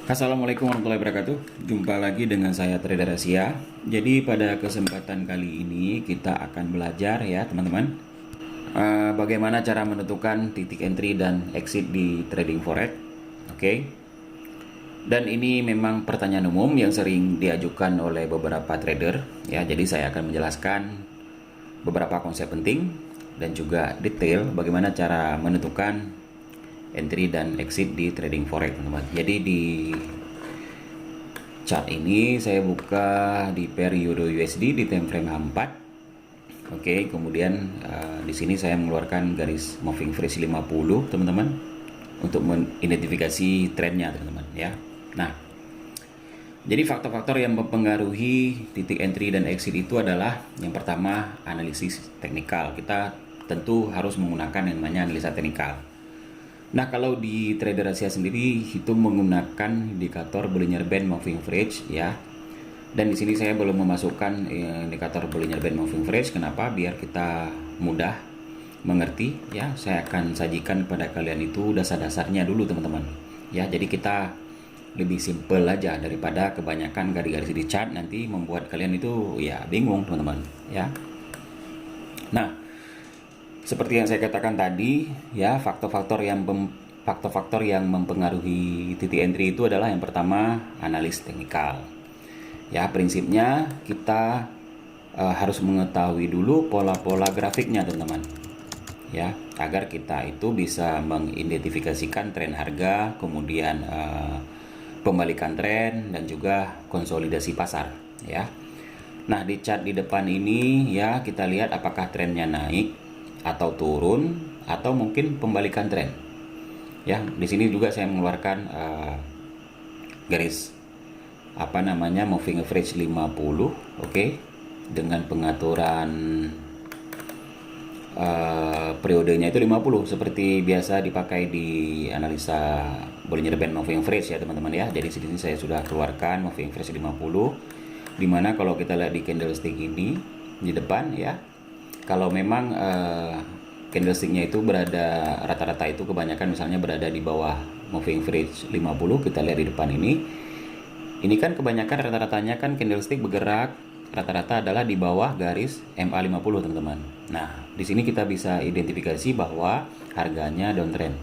Assalamualaikum warahmatullahi wabarakatuh. Jumpa lagi dengan saya Trader Asia. Jadi pada kesempatan kali ini kita akan belajar ya teman-teman, bagaimana cara menentukan titik entry dan exit di trading forex. Oke. Dan ini memang pertanyaan umum yang sering diajukan oleh beberapa trader ya. Jadi saya akan menjelaskan beberapa konsep penting dan juga detail bagaimana cara menentukan entry dan exit di trading forex teman-teman. Jadi di chart ini saya buka di pair euro USD di time frame H4. Oke, kemudian di sini saya mengeluarkan garis moving average 50 teman-teman untuk mengidentifikasi trennya teman-teman ya. Nah, jadi faktor-faktor yang mempengaruhi titik entry dan exit itu adalah yang pertama analisis teknikal. Kita tentu harus menggunakan yang namanya analisa teknikal. Nah, kalau di Trader Asia sendiri itu menggunakan indikator Bollinger Band Moving Average ya. Dan di sini saya belum memasukkan indikator Bollinger Band Moving Average. Kenapa? Biar kita mudah mengerti ya. Saya akan sajikan kepada kalian itu dasar-dasarnya dulu teman-teman. Ya, jadi kita lebih simple aja daripada kebanyakan garis-garis di chart nanti membuat kalian itu ya bingung teman-teman ya. Nah, seperti yang saya katakan tadi, ya faktor-faktor yang mempengaruhi titik entry itu adalah yang pertama analis teknikal. Ya prinsipnya kita harus mengetahui dulu pola-pola grafiknya teman-teman. Ya agar kita itu bisa mengidentifikasikan tren harga, kemudian pembalikan tren dan juga konsolidasi pasar. Ya. Nah di chart di depan ini ya kita lihat apakah trennya naik atau turun atau mungkin pembalikan tren. Ya, di sini juga saya mengeluarkan garis moving average 50, oke. Dengan pengaturan periodenya itu 50 seperti biasa dipakai di analisa Bollinger Band Moving Average ya teman-teman ya. Jadi di sini saya sudah keluarkan moving average 50 dimana kalau kita lihat di candlestick ini di depan ya, kalau memang candlesticknya itu berada rata-rata itu kebanyakan misalnya berada di bawah moving average 50, kita lihat di depan ini kan kebanyakan rata-ratanya kan candlestick bergerak rata-rata adalah di bawah garis MA50 teman-teman. Nah di sini kita bisa identifikasi bahwa harganya downtrend.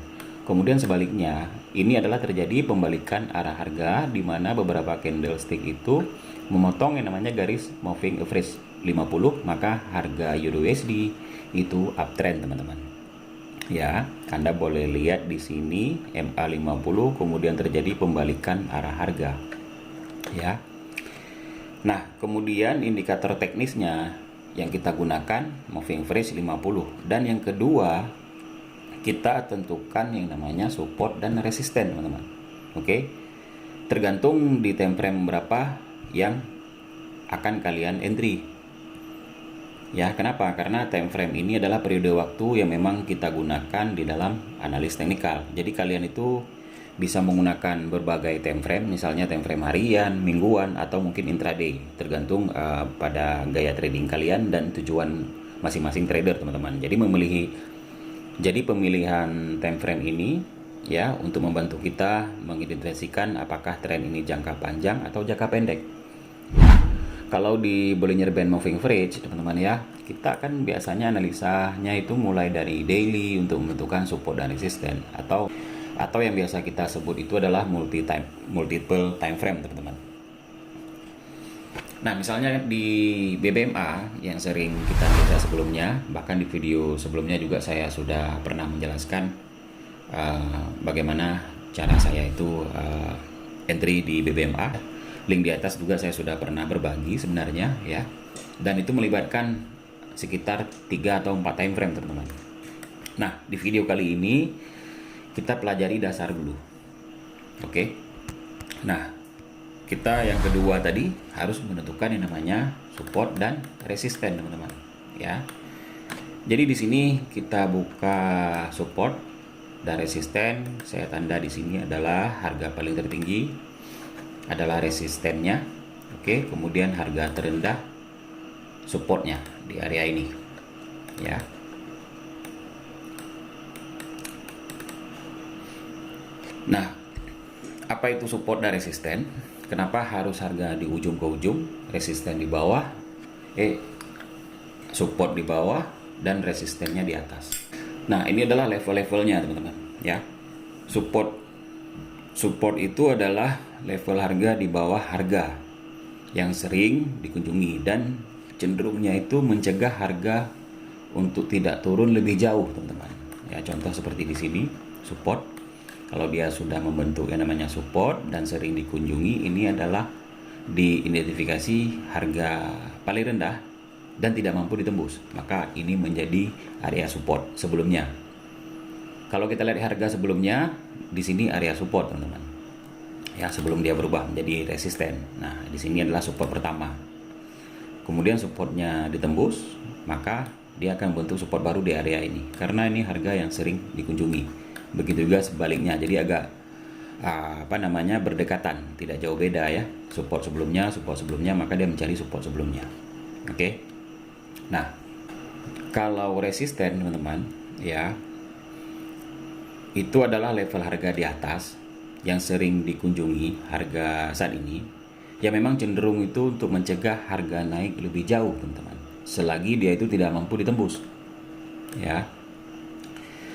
Kemudian sebaliknya ini adalah terjadi pembalikan arah harga di mana beberapa candlestick itu memotong yang namanya garis moving average 50, maka harga euro USD itu uptrend teman-teman. Ya, Anda boleh lihat di sini MA50 kemudian terjadi pembalikan arah harga. Ya. Nah, kemudian indikator teknisnya yang kita gunakan moving average 50 dan yang kedua kita tentukan yang namanya support dan resisten teman-teman. Oke. Tergantung di time frame berapa yang akan kalian entry. Ya, kenapa? Karena time frame ini adalah periode waktu yang memang kita gunakan di dalam analis teknikal. Jadi kalian itu bisa menggunakan berbagai time frame, misalnya time frame harian, mingguan, atau mungkin intraday, tergantung pada gaya trading kalian dan tujuan masing-masing trader, teman-teman. Jadi pemilihan time frame ini ya untuk membantu kita mengidentifikasikan apakah tren ini jangka panjang atau jangka pendek. Kalau di Bollinger Band Moving Average teman-teman ya, kita kan biasanya analisanya itu mulai dari daily untuk menentukan support dan resisten atau yang biasa kita sebut itu adalah multiple time frame teman-teman. Nah misalnya di BBMA yang sering kita lihat sebelumnya, bahkan di video sebelumnya juga saya sudah pernah menjelaskan bagaimana cara saya itu entry di BBMA. Link di atas juga saya sudah pernah berbagi sebenarnya ya. Dan itu melibatkan sekitar 3 atau 4 time frame teman-teman. Nah, di video kali ini kita pelajari dasar dulu. Oke. Nah, kita yang kedua tadi harus menentukan yang namanya support dan resisten teman-teman ya. Jadi di sini kita buka support dan resisten, saya tanda di sini adalah harga paling tertinggi adalah resistennya. Oke, kemudian harga terendah supportnya di area ini ya. Nah Apa itu support dan resisten? Kenapa harus harga di ujung ke ujung, resisten di bawah, support di bawah dan resistennya di atas. Nah, ini adalah level-levelnya teman-teman ya. Support itu adalah level harga di bawah harga yang sering dikunjungi dan cenderungnya itu mencegah harga untuk tidak turun lebih jauh, teman-teman. Ya, contoh seperti di sini, support. Kalau dia sudah membentuk yang namanya support dan sering dikunjungi, ini adalah diidentifikasi harga paling rendah dan tidak mampu ditembus. Maka ini menjadi area support sebelumnya. Kalau kita lihat harga sebelumnya, di sini area support, teman-teman. Ya, sebelum dia berubah menjadi resisten. Nah, di sini adalah support pertama. Kemudian supportnya ditembus, maka dia akan bentuk support baru di area ini. Karena ini harga yang sering dikunjungi. Begitu juga sebaliknya, jadi agak berdekatan, tidak jauh beda ya. Support sebelumnya, maka dia mencari support sebelumnya. Oke. Nah, kalau resisten, teman-teman, ya, itu adalah level harga di atas yang sering dikunjungi harga saat ini. Ya, memang cenderung itu untuk mencegah harga naik lebih jauh, teman-teman. Selagi dia itu tidak mampu ditembus. Ya.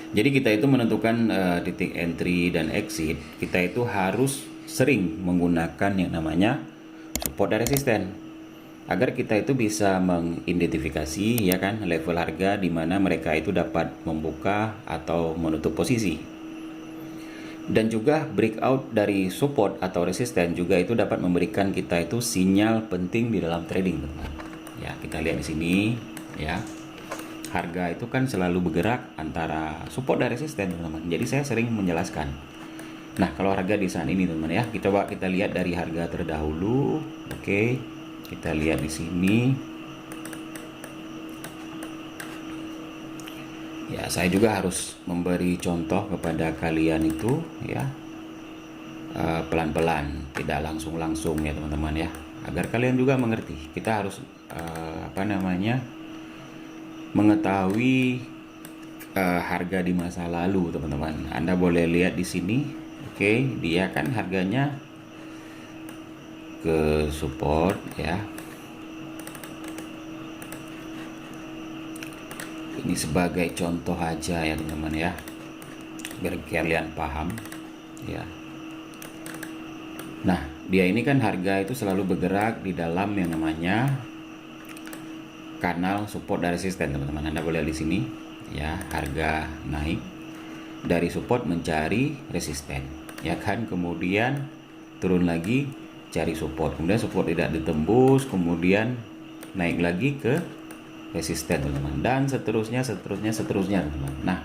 Jadi kita itu menentukan titik entry dan exit, kita itu harus sering menggunakan yang namanya support dan resisten agar kita itu bisa mengidentifikasi ya kan level harga di mana mereka itu dapat membuka atau menutup posisi. Dan juga breakout dari support atau resisten juga itu dapat memberikan kita itu sinyal penting di dalam trading, teman-teman. Ya, kita lihat di sini ya. Harga itu kan selalu bergerak antara support dan resisten, teman-teman. Jadi saya sering menjelaskan. Nah, kalau harga di saat ini, teman-teman ya, kita lihat dari harga terdahulu. Oke, kita lihat di sini. Ya, saya juga harus memberi contoh kepada kalian itu ya, pelan-pelan, tidak langsung-langsung ya, teman-teman ya, agar kalian juga mengerti. Kita harus mengetahui harga di masa lalu, teman-teman. Anda boleh lihat di sini, oke, dia kan harganya ke support ya. Ini sebagai contoh aja ya, teman-teman ya, biar kalian paham ya. Nah, dia ini kan harga itu selalu bergerak di dalam yang namanya kanal support dan resisten, teman-teman. Anda boleh lihat di sini ya, harga naik dari support mencari resisten ya kan, kemudian turun lagi cari support, kemudian support tidak ditembus, kemudian naik lagi ke resisten, teman-teman, dan seterusnya, teman-teman. Nah,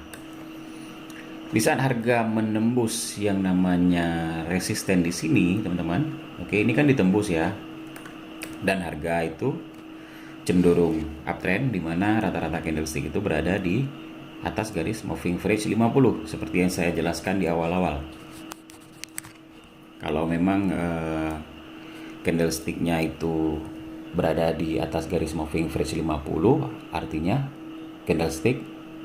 di saat harga menembus yang namanya resisten di sini, teman-teman, oke, ini kan ditembus ya, dan harga itu cenderung uptrend, di mana rata-rata candlestick itu berada di atas garis moving average 50 seperti yang saya jelaskan di awal-awal. Kalau memang candlesticknya itu berada di atas garis moving average 50, artinya candlestick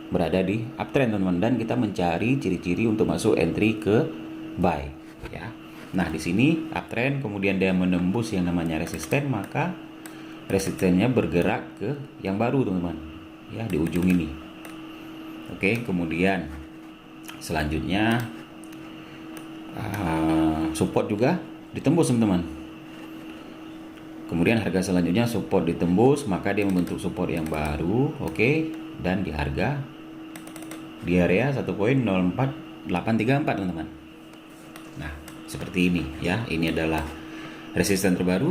berada di uptrend, teman-teman, dan kita mencari ciri-ciri untuk masuk entry ke buy ya. Nah, di sini uptrend, kemudian dia menembus yang namanya resisten, maka resistennya bergerak ke yang baru, teman-teman ya, di ujung ini. Oke, kemudian selanjutnya support juga ditembus, teman-teman. Kemudian harga selanjutnya support ditembus, maka dia membentuk support yang baru. Oke, dan di harga di area 1.04834, teman-teman. Nah, seperti ini ya. Ini adalah resisten terbaru.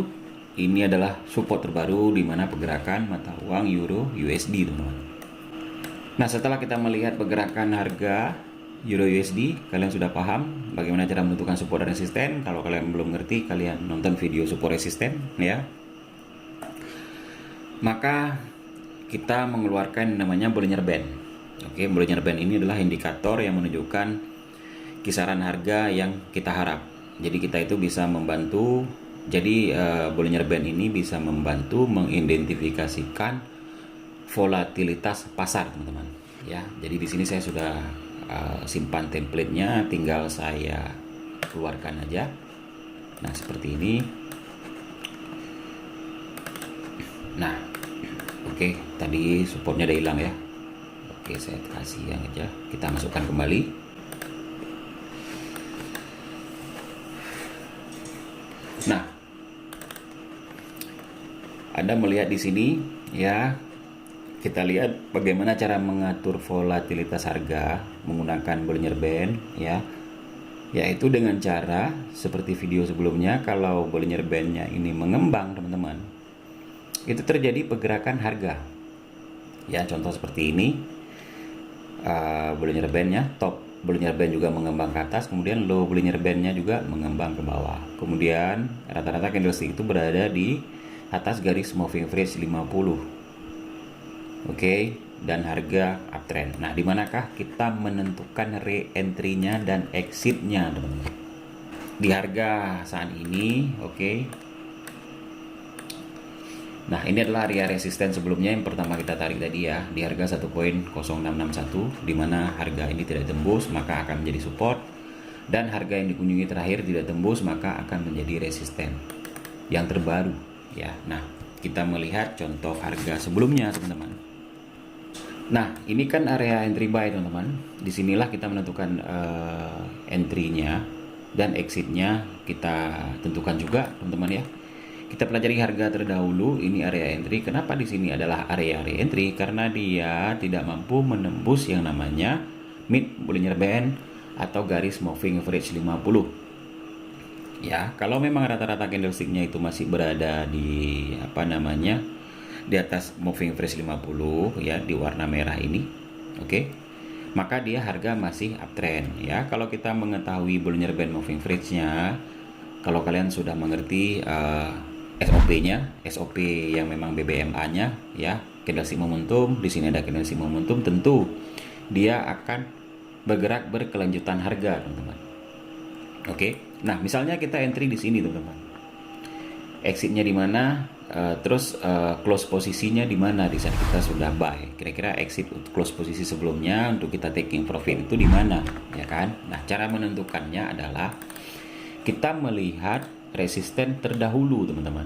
Ini adalah support terbaru di mana pergerakan mata uang Euro USD, teman-teman. Nah, setelah kita melihat pergerakan harga Euro USD, kalian sudah paham bagaimana cara menentukan support dan resisten. Kalau kalian belum ngerti, kalian nonton video support resisten ya. Maka kita mengeluarkan namanya Bollinger Band. Oke, Bollinger Band ini adalah indikator yang menunjukkan kisaran harga yang kita harap. Jadi kita itu bisa membantu. Jadi Bollinger Band ini bisa membantu mengidentifikasikan volatilitas pasar, teman-teman. Ya, jadi di sini saya sudah simpan template-nya, tinggal saya keluarkan aja. Nah seperti ini. Nah oke, tadi supportnya udah hilang ya. Oke, saya kasih yang aja, kita masukkan kembali. Nah, Anda melihat di sini ya, kita lihat bagaimana cara mengatur volatilitas harga menggunakan Bollinger Band ya, yaitu dengan cara seperti video sebelumnya. Kalau Bollinger Band-nya ini mengembang teman-teman, itu terjadi pergerakan harga ya, contoh seperti ini. Bollinger Band-nya, top Bollinger Band juga mengembang ke atas, kemudian low Bollinger Band-nya juga mengembang ke bawah, kemudian rata-rata candlestick itu berada di atas garis moving average 50. Oke, dan harga uptrend. Nah, dimanakah kita menentukan re-entry-nya dan exit-nya teman-teman? Di harga saat ini, oke. Nah, ini adalah area resisten sebelumnya yang pertama kita tarik tadi ya, di harga 1.0661, di mana harga ini tidak tembus maka akan menjadi support, dan harga yang dikunjungi terakhir tidak tembus maka akan menjadi resisten yang terbaru ya. Nah, kita melihat contoh harga sebelumnya teman-teman. Nah, ini kan area entry buy teman-teman. Disinilah kita menentukan entry-nya dan exit-nya kita tentukan juga teman-teman ya. Kita pelajari harga terdahulu. Ini area entry. Kenapa di sini adalah area entry? Karena dia tidak mampu menembus yang namanya mid Bollinger Band atau garis moving average 50. Ya, kalau memang rata-rata candlesticknya itu masih berada di di atas moving average 50 ya, di warna merah ini. Oke. Maka dia harga masih uptrend ya. Kalau kita mengetahui Bollinger Band moving average-nya, kalau kalian sudah mengerti SOP-nya, SOP yang memang BBMA-nya ya, candlestick momentum, di sini ada candlestick momentum, tentu dia akan bergerak berkelanjutan harga, teman-teman. Oke. Nah, misalnya kita entry di sini, teman-teman. Exit-nya di mana? Terus close posisinya di mana di saat kita sudah buy? Kira-kira exit close posisi sebelumnya untuk kita taking profit itu di mana, ya kan? Nah, cara menentukannya adalah kita melihat resisten terdahulu teman-teman.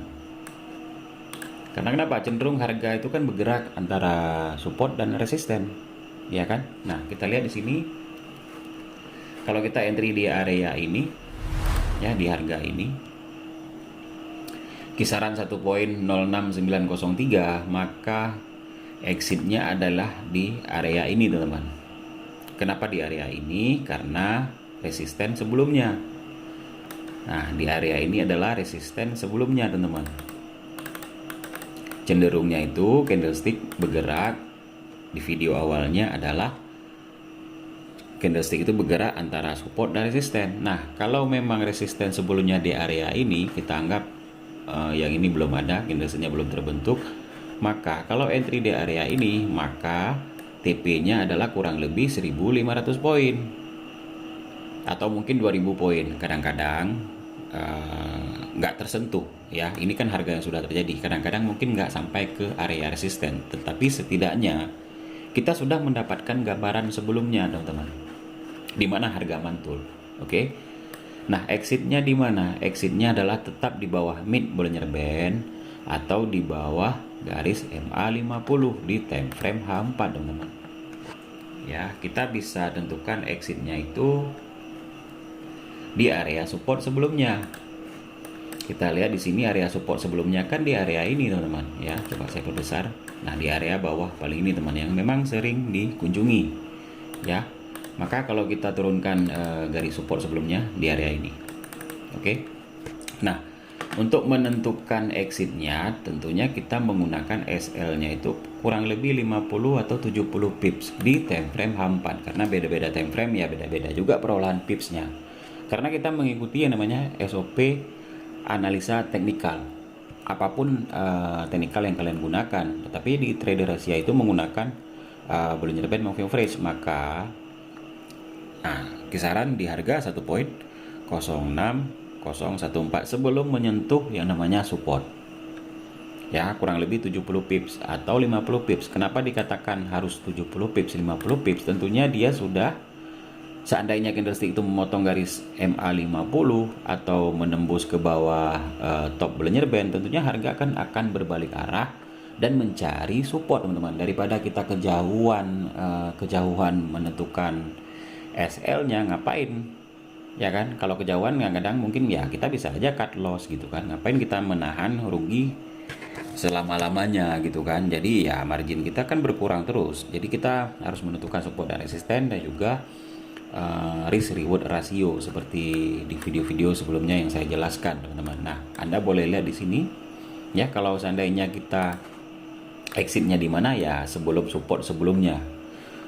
Karena kenapa? Cenderung harga itu kan bergerak antara support dan resisten, ya kan? Nah, kita lihat di sini. Kalau kita entry di area ini, ya di harga ini, kisaran 1.06903, maka exitnya adalah di area ini teman-teman. Kenapa di area ini? Karena resisten sebelumnya. Nah, di area ini adalah resisten sebelumnya, teman-teman. Cenderungnya itu candlestick bergerak di video awalnya adalah candlestick itu bergerak antara support dan resisten. Nah, kalau memang resisten sebelumnya di area ini, kita anggap yang ini belum ada, candlesticknya belum terbentuk, maka kalau entry di area ini, maka TP-nya adalah kurang lebih 1.500 poin. Atau mungkin 2.000 poin, kadang-kadang nggak tersentuh ya. Ini kan harga yang sudah terjadi, kadang-kadang mungkin nggak sampai ke area resisten, tetapi setidaknya kita sudah mendapatkan gambaran sebelumnya teman-teman, di mana harga mantul. Oke. Nah, exitnya di mana? Exitnya adalah tetap di bawah mid Bollinger Band atau di bawah garis MA50 di time frame H4 teman-teman. Ya, kita bisa tentukan exitnya itu di area support sebelumnya. Kita lihat di sini area support sebelumnya kan di area ini teman-teman ya. Coba saya perbesar. Nah, di area bawah paling ini teman, yang memang sering dikunjungi ya. Maka kalau kita turunkan garis support sebelumnya di area ini. Oke. Nah, untuk menentukan exitnya tentunya kita menggunakan SL-nya itu kurang lebih 50 atau 70 pips di time frame H4, karena beda-beda time frame ya, beda-beda juga perolahan pipsnya. Karena kita mengikuti yang namanya SOP analisa teknikal. Apapun teknikal yang kalian gunakan, tetapi di trader Asia itu menggunakan Bollinger Band moving average, maka kisaran di harga 1.06014 sebelum menyentuh yang namanya support. Ya, kurang lebih 70 pips atau 50 pips. Kenapa dikatakan harus 70 pips, 50 pips? Tentunya dia sudah seandainya candlestick itu memotong garis MA50 atau menembus ke bawah top Bollinger Band, tentunya harga akan berbalik arah dan mencari support, teman-teman. Daripada kita kejauhan menentukan SL-nya, ngapain? Ya kan, kalau kejauhan kadang-kadang mungkin ya kita bisa aja cut loss gitu kan. Ngapain kita menahan rugi selama-lamanya gitu kan. Jadi ya margin kita kan berkurang terus. Jadi kita harus menentukan support dan resisten, dan juga risk reward ratio seperti di video-video sebelumnya yang saya jelaskan, teman-teman. Nah, Anda boleh lihat di sini ya, kalau seandainya kita exitnya di mana ya, sebelum support sebelumnya,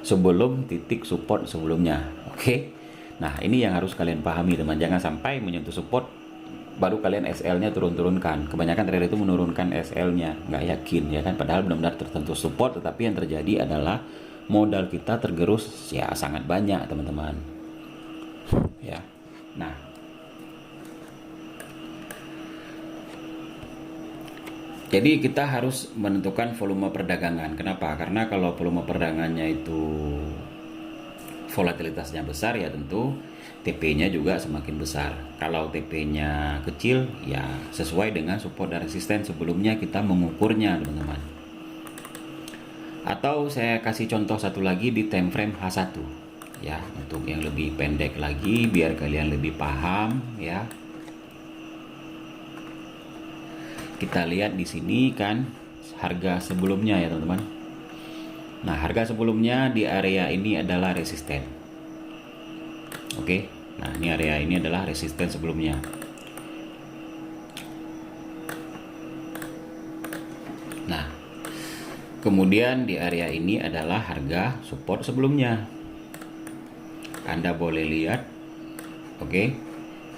sebelum titik support sebelumnya. Oke. Nah, ini yang harus kalian pahami, teman. Jangan sampai menyentuh support baru kalian SL-nya turunkan. Kebanyakan trader itu menurunkan SL-nya, nggak yakin ya kan, padahal benar-benar tertentu support, tetapi yang terjadi adalah modal kita tergerus ya sangat banyak, teman-teman. Ya. Nah, jadi kita harus menentukan volume perdagangan. Kenapa? Karena kalau volume perdagangannya itu volatilitasnya besar, ya tentu TP-nya juga semakin besar. Kalau TP-nya kecil, ya sesuai dengan support dan resisten sebelumnya kita mengukurnya, teman-teman. Atau saya kasih contoh satu lagi di time frame H1 ya, untuk yang lebih pendek lagi biar kalian lebih paham ya. Kita lihat di sini kan harga sebelumnya ya, teman-teman. Nah, harga sebelumnya di area ini adalah resisten. Oke. Nah, ini area ini adalah resisten sebelumnya. Nah, kemudian di area ini adalah harga support sebelumnya. Anda boleh lihat, oke,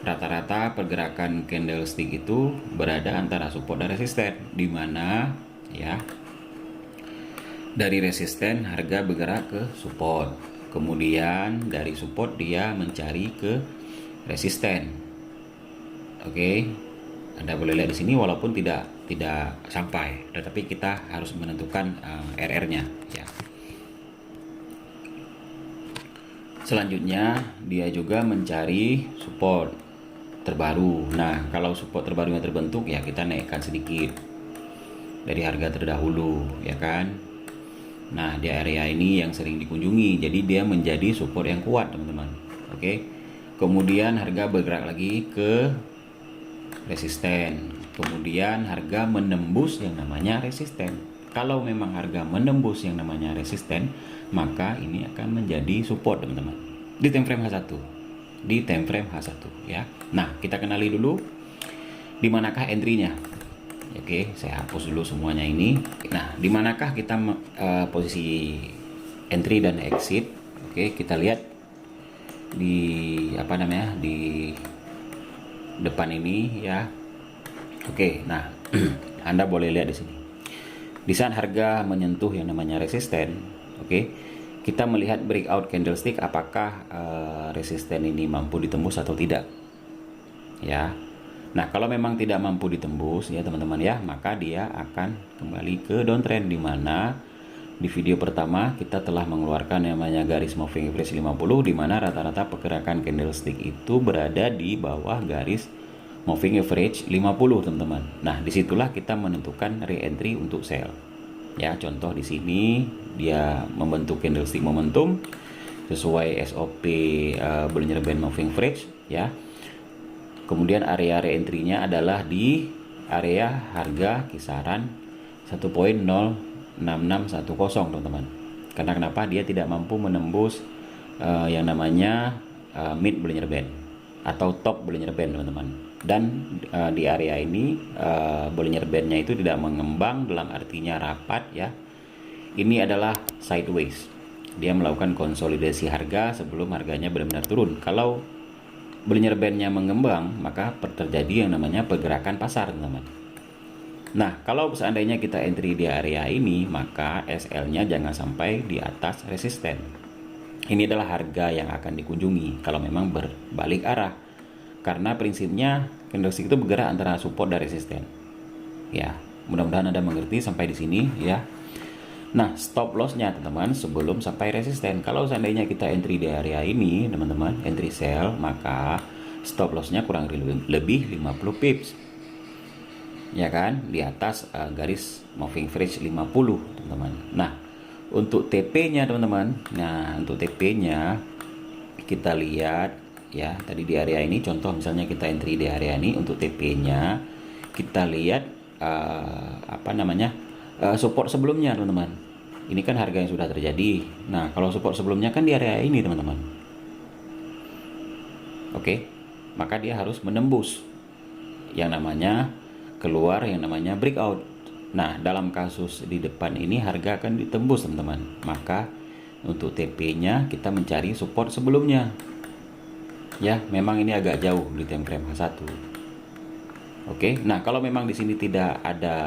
rata-rata pergerakan candlestick itu berada antara support dan resisten, di mana ya dari resisten harga bergerak ke support, kemudian dari support dia mencari ke resisten. Oke, Anda boleh lihat di sini walaupun tidak sampai, tetapi kita harus menentukan RR-nya ya. Selanjutnya dia juga mencari support terbaru. Nah, kalau support terbarunya terbentuk ya kita naikkan sedikit dari harga terdahulu ya kan. Nah, di area ini yang sering dikunjungi, jadi dia menjadi support yang kuat, teman-teman. Oke. Kemudian harga bergerak lagi ke resisten. Kemudian harga menembus yang namanya resisten. Kalau memang harga menembus yang namanya resisten, maka ini akan menjadi support, teman-teman. Di time frame H1. Di time frame H1 ya. Nah, kita kenali dulu di manakah entry-nya. Oke, saya hapus dulu semuanya ini. Nah, di manakah kita posisi entry dan exit? Oke, kita lihat di di depan ini ya. Oke, nah Anda boleh lihat di sini. Di saat harga menyentuh yang namanya resisten, oke, kita melihat breakout candlestick apakah resisten ini mampu ditembus atau tidak. Ya. Nah, kalau memang tidak mampu ditembus ya teman-teman ya, maka dia akan kembali ke downtrend, di mana di video pertama kita telah mengeluarkan namanya garis moving average 50, di mana rata-rata pergerakan candlestick itu berada di bawah garis moving average 50, teman-teman. Nah, disitulah kita menentukan re-entry untuk sell. Ya, contoh di sini dia membentuk candlestick momentum sesuai SOP Bollinger Band moving average ya. Kemudian area re-entry-nya adalah di area harga kisaran 1.06610, teman-teman. Karena kenapa? Dia tidak mampu menembus yang namanya mid Bollinger Band atau top Bollinger Band, teman-teman. Dan di area ini Bollinger Band-nya itu tidak mengembang dalam artinya rapat ya. Ini adalah sideways. Dia melakukan konsolidasi harga sebelum harganya benar-benar turun. Kalau Bollinger Band-nya mengembang, maka terjadi yang namanya pergerakan pasar, teman-teman. Nah, kalau seandainya kita entry di area ini, maka SL-nya jangan sampai di atas resisten. Ini adalah harga yang akan dikunjungi kalau memang berbalik arah. Karena prinsipnya candlestick itu bergerak antara support dan resisten. Ya, mudah-mudahan Anda mengerti sampai di sini ya. Nah, stop lossnya teman-teman sebelum sampai resisten. Kalau seandainya kita entry di area ini teman-teman, entry sell, maka stop lossnya kurang lebih 50 pips, ya kan, di atas garis moving average 50 teman-teman. Nah, untuk TP-nya teman-teman, nah untuk TP-nya kita lihat ya, tadi di area ini contoh misalnya kita entry di area ini, untuk TP-nya kita lihat support sebelumnya teman-teman. Ini kan harga yang sudah terjadi. Nah, kalau support sebelumnya kan di area ini teman-teman. Oke, maka dia harus menembus yang namanya keluar, yang namanya breakout. Nah, dalam kasus di depan ini harga akan ditembus teman-teman. Maka untuk TP-nya kita mencari support sebelumnya. Ya, memang ini agak jauh di time frame H1. Oke, nah kalau memang di sini tidak ada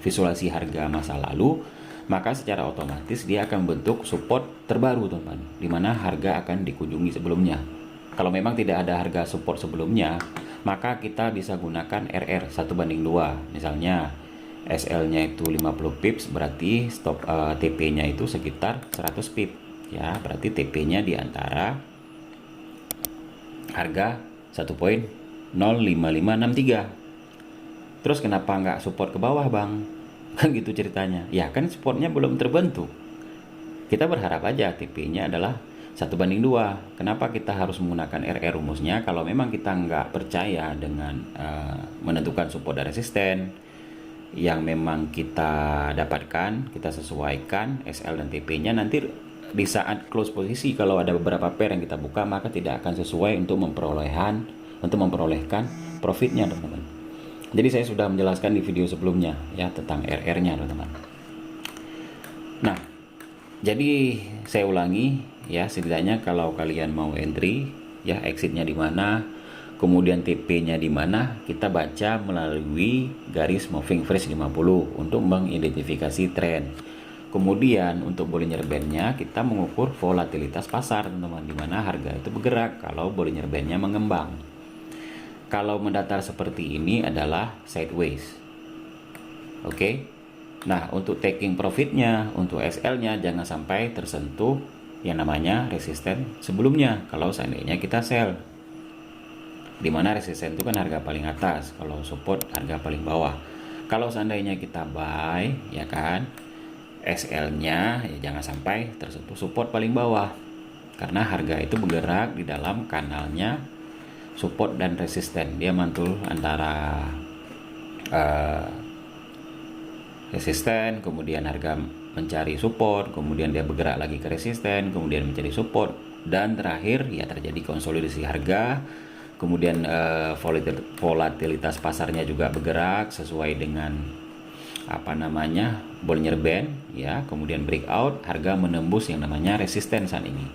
visualisasi harga masa lalu, maka secara otomatis dia akan bentuk support terbaru teman-teman, di mana harga akan dikunjungi sebelumnya. Kalau memang tidak ada harga support sebelumnya, maka kita bisa gunakan RR 1:2. Misalnya SL-nya itu 50 pips, berarti stop TP-nya itu sekitar 100 pips. Ya, berarti TP-nya di antara harga 1.05563. Terus kenapa nggak support ke bawah bang? Kan gitu ceritanya. Ya kan supportnya belum terbentuk. Kita berharap aja TP-nya adalah 1:2. Kenapa kita harus menggunakan RR rumusnya? Kalau memang kita nggak percaya dengan menentukan support dan resisten yang memang kita dapatkan, kita sesuaikan SL dan TP-nya, nanti di saat close posisi kalau ada beberapa pair yang kita buka, maka tidak akan sesuai untuk memperolehkan profitnya teman-teman. Jadi saya sudah menjelaskan di video sebelumnya ya tentang RR-nya teman-teman. Nah, jadi saya ulangi ya, setidaknya kalau kalian mau entry ya, exitnya di mana, kemudian TP-nya di mana, kita baca melalui garis moving average 50 untuk mengidentifikasi tren. Kemudian untuk Bollinger Band-nya kita mengukur volatilitas pasar teman-teman, di mana harga itu bergerak kalau Bollinger Band-nya mengembang. Kalau mendatar seperti ini adalah sideways. Oke. Nah, untuk taking profitnya, untuk SL-nya jangan sampai tersentuh yang namanya resisten sebelumnya kalau seandainya kita sell. Dimana resisten itu kan harga paling atas, kalau support harga paling bawah. Kalau seandainya kita buy, ya kan, SL-nya ya jangan sampai tersentuh support paling bawah, karena harga itu bergerak di dalam kanalnya support dan resisten. Dia mantul antara resisten, kemudian harga mencari support, kemudian dia bergerak lagi ke resisten, kemudian mencari support, dan terakhir ya terjadi konsolidasi harga. Kemudian volatilitas pasarnya juga bergerak sesuai dengan Bollinger Band ya, kemudian breakout, harga menembus yang namanya resisten saat ini.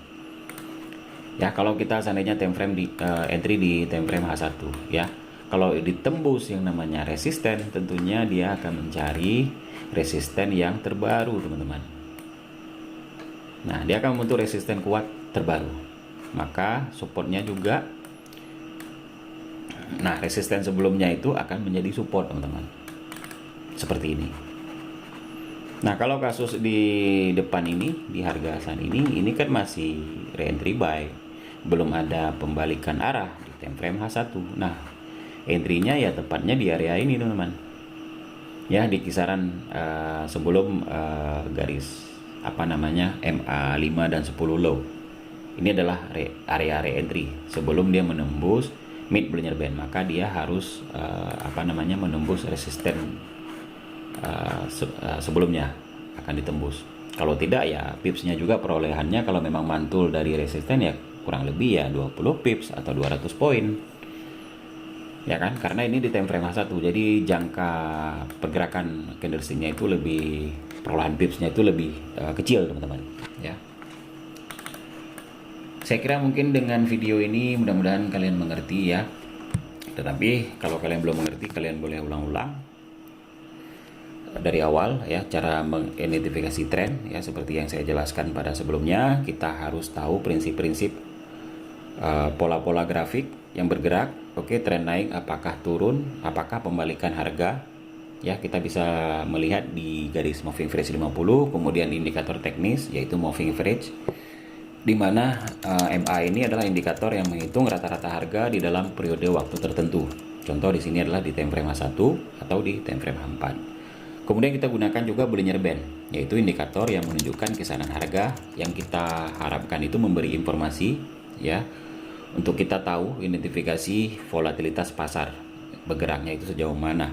Ya, kalau kita seandainya time frame entry di time frame H1 ya, kalau ditembus yang namanya resisten, tentunya dia akan mencari resisten yang terbaru teman-teman. Nah, dia akan membentuk resisten kuat terbaru, maka supportnya juga, nah resisten sebelumnya itu akan menjadi support teman-teman, seperti ini. Nah, kalau kasus di depan ini, di harga saat ini kan masih re-entry buy, belum ada pembalikan arah di time frame H1. Nah, entry-nya ya tepatnya di area ini teman-teman. Ya, di kisaran sebelum garis MA5 dan 10 low. Ini adalah area re-entry sebelum dia menembus mid Bollinger Band, maka dia harus menembus resisten sebelumnya akan ditembus. Kalau tidak ya pipsnya juga perolehannya kalau memang mantul dari resisten ya kurang lebih ya 20 pips atau 200 poin. Ya kan? Karena ini di time frame H1, jadi jangka pergerakan candlestick-nya itu lebih, perolehan pipsnya itu lebih kecil teman-teman ya. Saya kira mungkin dengan video ini mudah-mudahan kalian mengerti ya. Tetapi kalau kalian belum mengerti, kalian boleh ulang-ulang dari awal ya, cara mengidentifikasi tren ya, seperti yang saya jelaskan pada sebelumnya. Kita harus tahu prinsip-prinsip pola-pola grafik yang bergerak. Oke, tren naik apakah turun, apakah pembalikan harga ya, kita bisa melihat di garis moving average 50, kemudian indikator teknis yaitu moving average, di mana MA ini adalah indikator yang menghitung rata-rata harga di dalam periode waktu tertentu. Contoh di sini adalah di time frame H1 atau di time frame H4. Kemudian kita gunakan juga Bollinger Band, yaitu indikator yang menunjukkan kisaran harga yang kita harapkan itu memberi informasi, ya, untuk kita tahu identifikasi volatilitas pasar bergeraknya itu sejauh mana,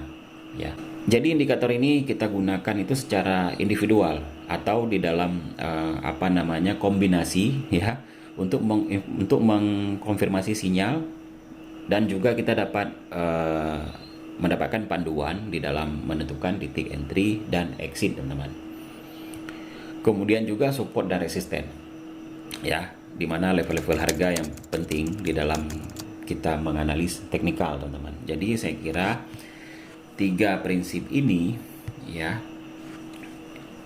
ya. Jadi indikator ini kita gunakan itu secara individual atau di dalam kombinasi, ya, untuk mengkonfirmasi sinyal, dan juga kita dapat mendapatkan panduan di dalam menentukan titik entry dan exit, teman-teman. Kemudian juga support dan resisten, ya, di mana level-level harga yang penting di dalam kita menganalisis teknikal, teman-teman. Jadi saya kira 3 prinsip ini, ya,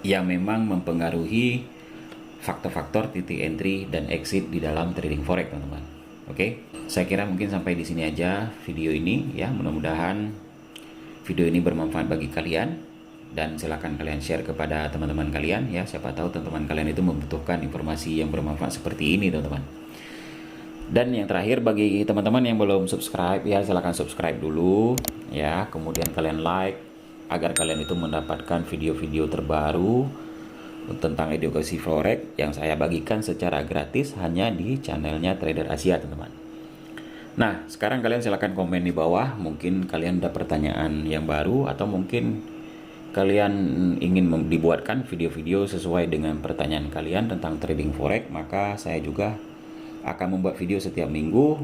yang memang mempengaruhi faktor-faktor titik entry dan exit di dalam trading forex, teman-teman. Oke, saya kira mungkin sampai di sini aja video ini, ya. Mudah-mudahan video ini bermanfaat bagi kalian, dan silakan kalian share kepada teman-teman kalian, ya. Siapa tahu teman-teman kalian itu membutuhkan informasi yang bermanfaat seperti ini, teman-teman. Dan yang terakhir, bagi teman-teman yang belum subscribe, ya, silakan subscribe dulu, ya. Kemudian kalian like agar kalian itu mendapatkan video-video terbaru tentang edukasi forex yang saya bagikan secara gratis hanya di channelnya Trader Asia, teman-teman. Nah, sekarang kalian silahkan komen di bawah, mungkin kalian ada pertanyaan yang baru, atau mungkin kalian ingin dibuatkan video-video sesuai dengan pertanyaan kalian tentang trading forex, maka saya juga akan membuat video setiap minggu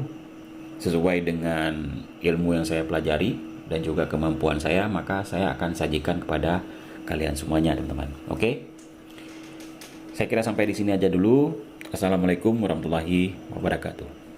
sesuai dengan ilmu yang saya pelajari dan juga kemampuan saya, maka saya akan sajikan kepada kalian semuanya, teman-teman. Oke? Saya kira sampai di sini aja dulu. Assalamualaikum warahmatullahi wabarakatuh.